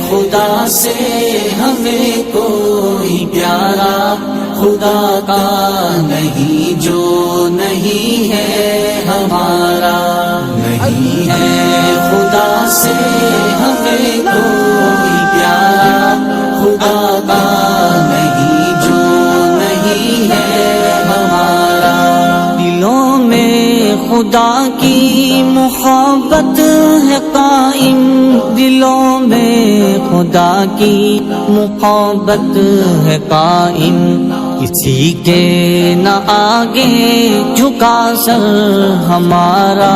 خدا سے ہمیں کوئی پیارا خدا کا نہیں جو نہیں ہے ہمارا، نہیں ہے خدا سے ہمیں کوئی پیارا خدا کا نہیں جو نہیں ہے ہمارا۔ دلوں میں خدا کی محبت ہے قائم، دلوں میں خدا کی محبت ہے قائم، کسی کے نہ آگے جھکا سر ہمارا،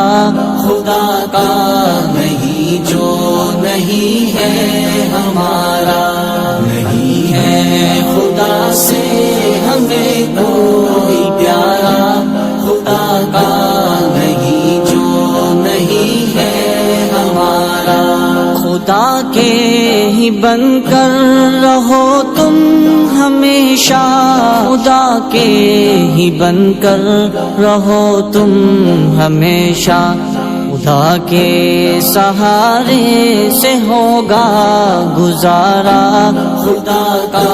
خدا کا نہیں جو نہیں ہے ہمارا، نہیں ہے خدا سے ہمیں کوئی پیارا خدا کا نہیں جو نہیں ہے ہمارا۔ خدا کے ہی بن کر رہو تم ہمیشہ، خدا کے ہی بن کر رہو تم ہمیشہ، خدا کے سہارے سے ہوگا گزارا، خدا کا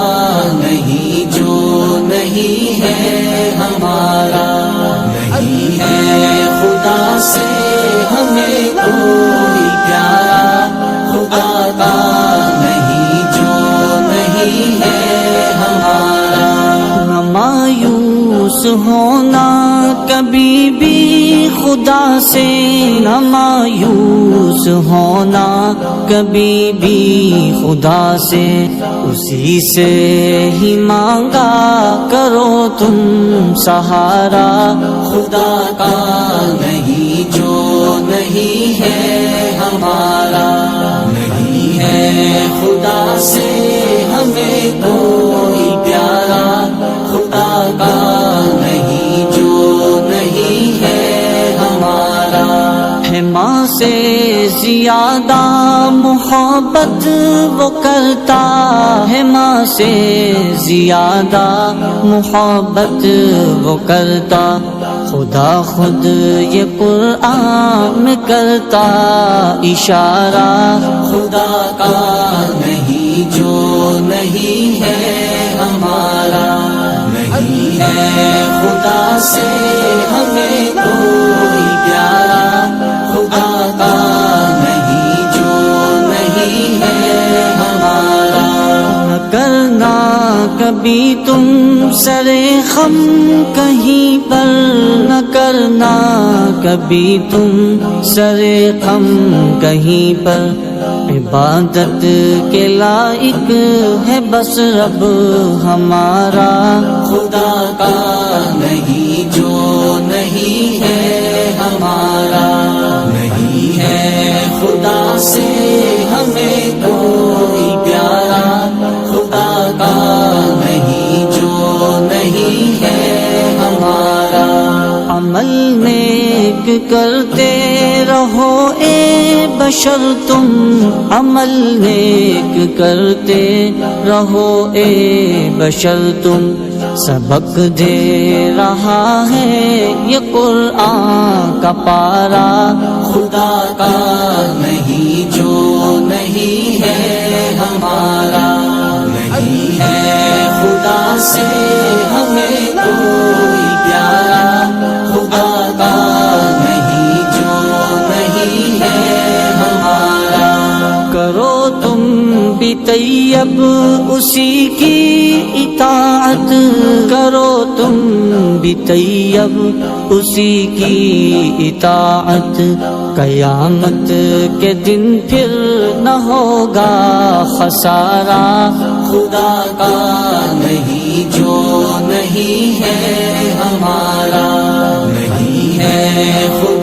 نہیں جو نہیں ہے ہمارا، نہیں ہے خدا سے ہمیں کوئی پیارا خدا کا نہیں جو نہیں ہے ہمارا۔ نہ مایوس ہونا کبھی بھی خدا سے، نہ مایوس ہونا کبھی بھی خدا سے، اسی سے ہی مانگا کرو تم سہارا، خدا کا نہیں جو نہیں ہے ہمارا، نہیں ہے خدا سے ہمیں کوئی پیارا خدا کا نہیں جو نہیں ہے ہمارا۔ ہے ماں سے زیادہ محبت وہ کرتا ہے، ماں سے زیادہ محبت وہ کرتا، خدا خود یہ قرآن میں کرتا اشارہ، خدا کا نہیں جو نہیں ہے ہمارا، نہیں ہے خدا سے ہمیں کوئی پیارا خدا کا نہیں جو نہیں ہے ہمارا۔ نہ کرنا کبھی تم سرے خم کہیں پر، نہ کرنا کبھی تم سرے خم کہیں پر، عبادت کے لائق ہے بس رب ہمارا، خدا کا نہیں جو نہیں ہے ہمارا، نہیں ہے خدا سے ہمیں کوئی پیارا خدا کا نہیں جو نہیں ہے ہمارا۔ عمل نیک کرتے رہو اے بشر تم، عمل نیک کرتے رہو اے بشر تم، سبق دے رہا ہے یہ قرآن کا پارا، خدا کا نہیں جو نہیں ہے ہمارا، نہیں ہے خدا سے ہمیں کوئی پیارا خدا کا نہیں جو نہیں ہے ہمارا۔ کرو تم بھی طیب اسی کی اطاعت، کرو تم بھی طیب اسی کی اطاعت، قیامت کے دن پھر نہ ہوگا خسارہ، خدا کا نہیں جو نہیں ہے ہمارا، نہیں ہے خدا